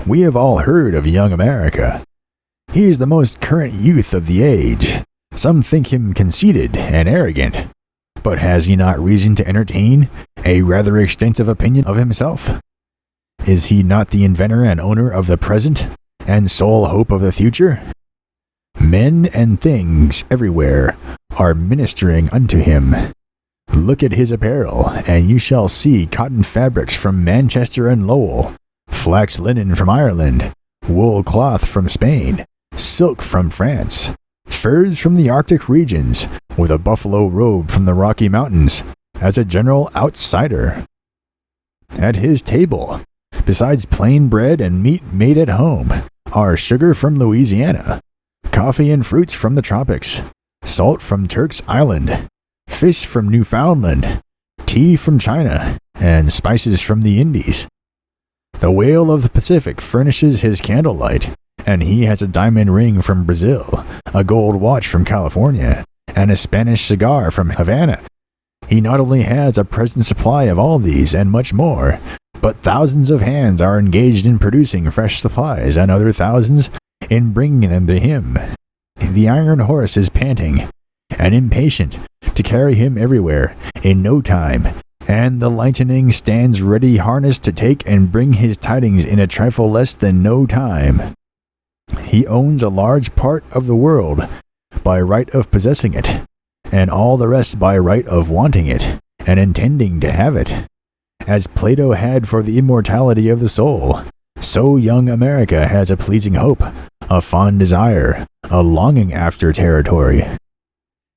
We have all heard of young America. He is the most current youth of the age. Some think him conceited and arrogant. But has he not reason to entertain a rather extensive opinion of himself? Is he not the inventor and owner of the present, and sole hope of the future? Men and things everywhere are ministering unto him. Look at his apparel, and you shall see cotton fabrics from Manchester and Lowell, flax linen from Ireland, wool cloth from Spain, silk from France, furs from the Arctic regions, with a buffalo robe from the Rocky Mountains, as a general outsider. At his table, besides plain bread and meat made at home, are sugar from Louisiana, coffee and fruits from the tropics, salt from Turk's Island, fish from Newfoundland, tea from China, and spices from the Indies. The whale of the Pacific furnishes his candlelight, and he has a diamond ring from Brazil, a gold watch from California, and a Spanish cigar from Havana. He not only has a present supply of all these and much more, but thousands of hands are engaged in producing fresh supplies, and other thousands in bringing them to him. The iron horse is panting and impatient to carry him everywhere in no time, and the lightning stands ready harnessed to take and bring his tidings in a trifle less than no time. He owns a large part of the world by right of possessing it, and all the rest by right of wanting it, and intending to have it. As Plato had for the immortality of the soul, so young America has a pleasing hope, a fond desire, a longing after territory.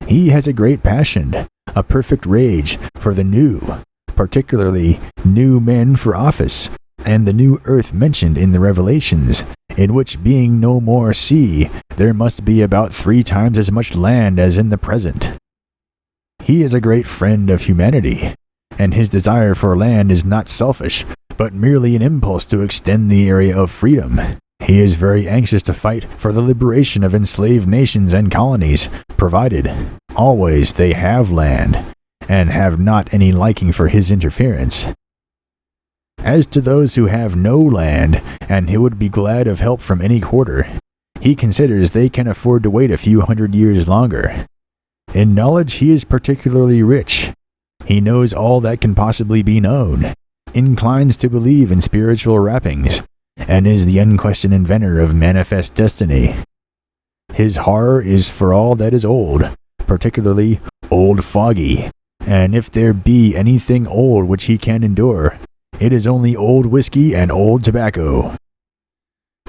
He has a great passion, a perfect rage for the new, particularly new men for office, and the new earth mentioned in the Revelations, in which being no more sea, there must be about 3 times as much land as in the present. He is a great friend of humanity, and his desire for land is not selfish, but merely an impulse to extend the area of freedom. He is very anxious to fight for the liberation of enslaved nations and colonies, provided always they have land, and have not any liking for his interference. As to those who have no land, and who would be glad of help from any quarter, he considers they can afford to wait a few 100 years longer. In knowledge he is particularly rich. He knows all that can possibly be known, inclines to believe in spiritual wrappings, and is the unquestioned inventor of manifest destiny. His horror is for all that is old, particularly old foggy, and if there be anything old which he can endure, it is only old whiskey and old tobacco.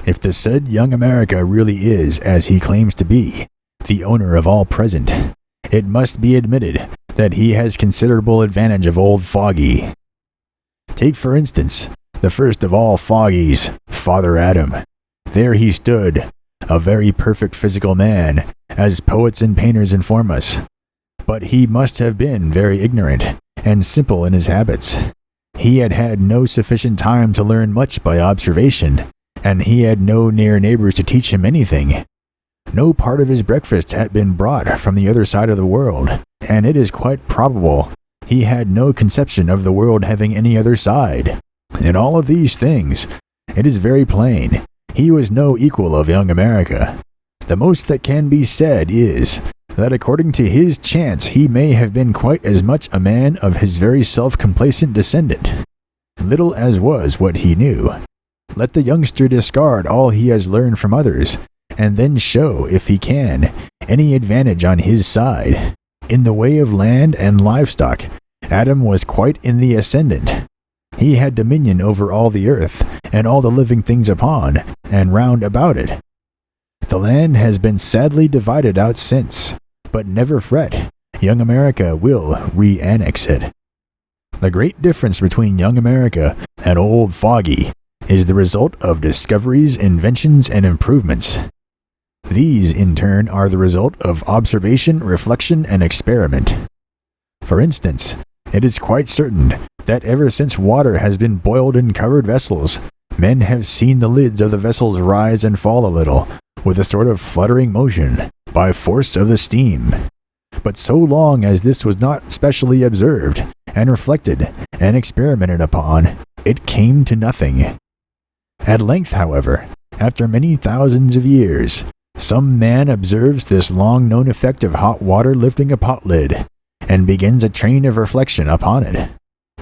If the said young America really is, as he claims to be, the owner of all present, it must be admitted that he has considerable advantage of old foggy. Take, for instance, the first of all foggies, Father Adam. There he stood, a very perfect physical man, as poets and painters inform us. But he must have been very ignorant and simple in his habits. He had had no sufficient time to learn much by observation, and he had no near neighbors to teach him anything. No part of his breakfast had been brought from the other side of the world, and it is quite probable he had no conception of the world having any other side. In all of these things, it is very plain, he was no equal of young America. The most that can be said is, that according to his chance he may have been quite as much a man of his very self-complacent descendant, little as was what he knew. Let the youngster discard all he has learned from others, and then show, if he can, any advantage on his side. In the way of land and livestock, Adam was quite in the ascendant. He had dominion over all the earth, and all the living things upon, and round about it. The land has been sadly divided out since, but never fret, young America will re-annex it. The great difference between young America and old foggy is the result of discoveries, inventions, and improvements. These, in turn, are the result of observation, reflection, and experiment. For instance, it is quite certain that ever since water has been boiled in covered vessels, men have seen the lids of the vessels rise and fall a little, with a sort of fluttering motion, by force of the steam. But so long as this was not specially observed, and reflected, and experimented upon, it came to nothing. At length, however, after many thousands of years, some man observes this long-known effect of hot water lifting a pot lid, and begins a train of reflection upon it.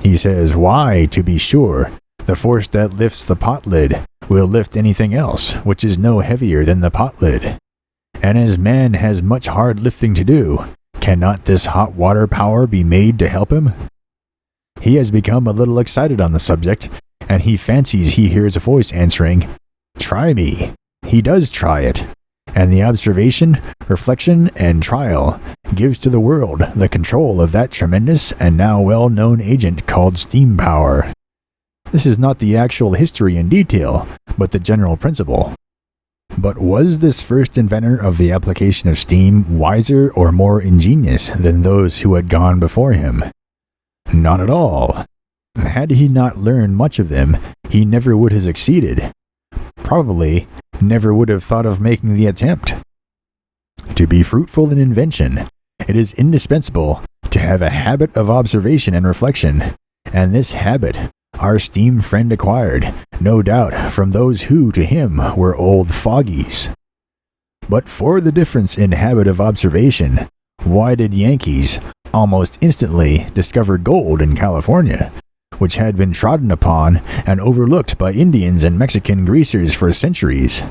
He says, why, to be sure, the force that lifts the pot lid will lift anything else, which is no heavier than the pot lid. And as man has much hard lifting to do, cannot this hot water power be made to help him? He has become a little excited on the subject, and he fancies he hears a voice answering, "Try me." He does try it, and the observation, reflection, and trial gives to the world the control of that tremendous and now well-known agent called steam power. This is not the actual history in detail, but the general principle. But was this first inventor of the application of steam wiser or more ingenious than those who had gone before him? Not at all. Had he not learned much of them, he never would have succeeded. Probably never would have thought of making the attempt. To be fruitful in invention, it is indispensable to have a habit of observation and reflection, and this habit our steam friend acquired, no doubt, from those who, to him, were old fogies. But for the difference in habit of observation, why did Yankees almost instantly discover gold in California, which had been trodden upon and overlooked by Indians and Mexican greasers for centuries?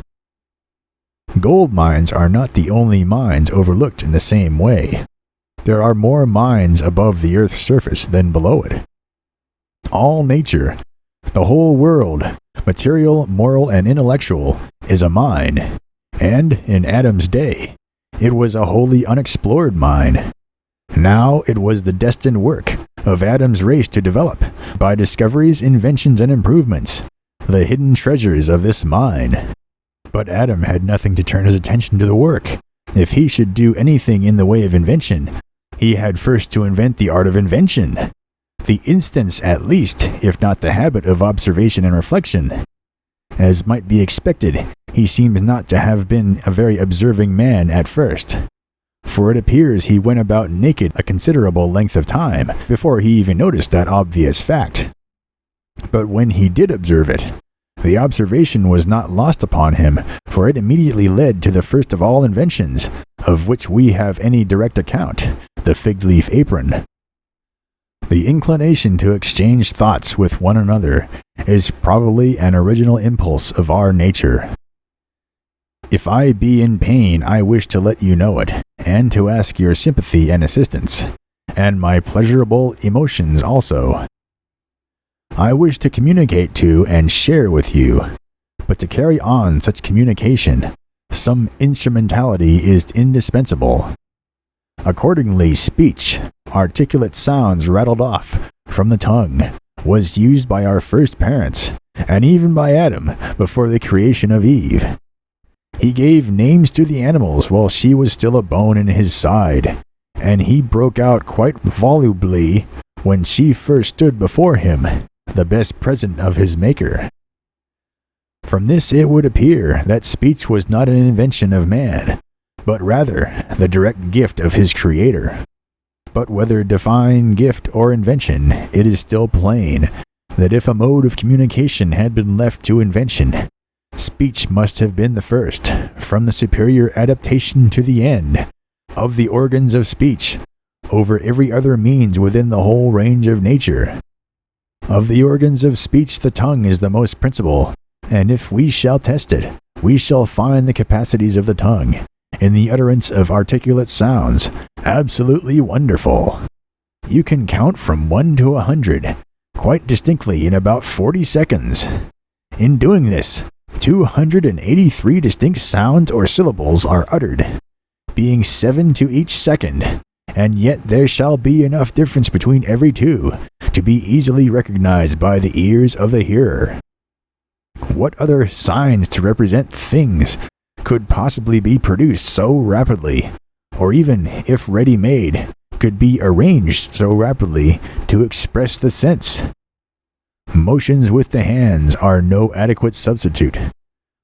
Gold mines are not the only mines overlooked in the same way. There are more mines above the earth's surface than below it. All nature, the whole world, material, moral, and intellectual, is a mine, and in Adam's day, it was a wholly unexplored mine. Now it was the destined work of Adam's race to develop, by discoveries, inventions, and improvements, the hidden treasures of this mine. But Adam had nothing to turn his attention to the work. If he should do anything in the way of invention, he had first to invent the art of invention. The instance, at least, if not the habit of observation and reflection. As might be expected, he seems not to have been a very observing man at first, for it appears he went about naked a considerable length of time before he even noticed that obvious fact. But when he did observe it, the observation was not lost upon him, for it immediately led to the first of all inventions, of which we have any direct account, the fig-leaf apron. The inclination to exchange thoughts with one another is probably an original impulse of our nature. If I be in pain, I wish to let you know it, and to ask your sympathy and assistance, and my pleasurable emotions also. I wish to communicate to and share with you, but to carry on such communication, some instrumentality is indispensable. Accordingly, speech, articulate sounds rattled off from the tongue, was used by our first parents, and even by Adam before the creation of Eve. He gave names to the animals while she was still a bone in his side, and he broke out quite volubly when she first stood before him, the best present of his Maker. From this it would appear that speech was not an invention of man, but rather the direct gift of his Creator. But whether divine gift or invention, it is still plain that if a mode of communication had been left to invention, speech must have been the first, from the superior adaptation to the end of the organs of speech, over every other means within the whole range of nature. Of the organs of speech the tongue is the most principal, and if we shall test it, we shall find the capacities of the tongue, in the utterance of articulate sounds, absolutely wonderful. You can count from 1 to 100, quite distinctly in about 40 seconds. In doing this, 283 distinct sounds or syllables are uttered, being 7 to each second, and yet there shall be enough difference between every two to be easily recognized by the ears of the hearer. What other signs to represent things could possibly be produced so rapidly, or even, if ready-made, could be arranged so rapidly to express the sense? Motions with the hands are no adequate substitute.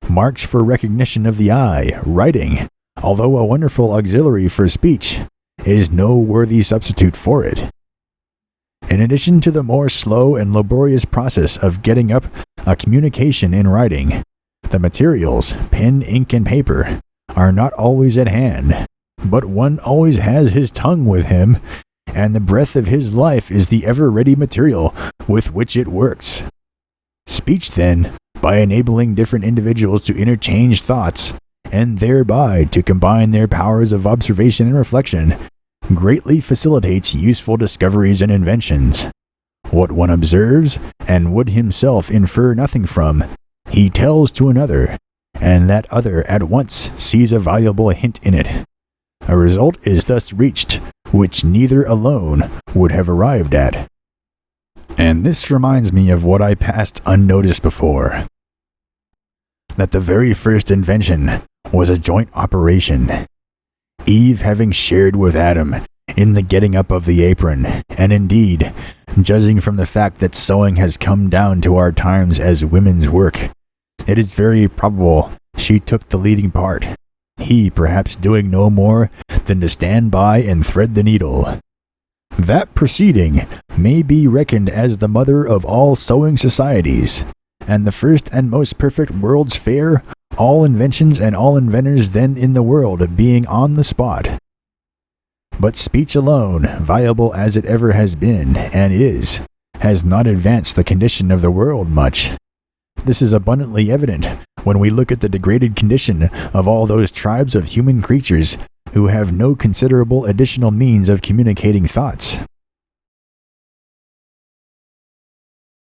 Marks for recognition of the eye, writing, although a wonderful auxiliary for speech, is no worthy substitute for it. In addition to the more slow and laborious process of getting up a communication in writing. The materials, pen, ink, and paper, are not always at hand, but one always has his tongue with him, and the breath of his life is the ever-ready material with which it works. Speech, then, by enabling different individuals to interchange thoughts, and thereby to combine their powers of observation and reflection, greatly facilitates useful discoveries and inventions. What one observes, and would himself infer nothing from, he tells to another, and that other at once sees a valuable hint in it. A result is thus reached, which neither alone would have arrived at. And this reminds me of what I passed unnoticed before. That the very first invention was a joint operation. Eve having shared with Adam in the getting up of the apron, and indeed, judging from the fact that sewing has come down to our times as women's work, it is very probable she took the leading part, he perhaps doing no more than to stand by and thread the needle. That proceeding may be reckoned as the mother of all sewing societies, and the first and most perfect World's Fair, all inventions and all inventors then in the world being on the spot. But speech alone, valuable as it ever has been, and is, has not advanced the condition of the world much. This is abundantly evident when we look at the degraded condition of all those tribes of human creatures who have no considerable additional means of communicating thoughts.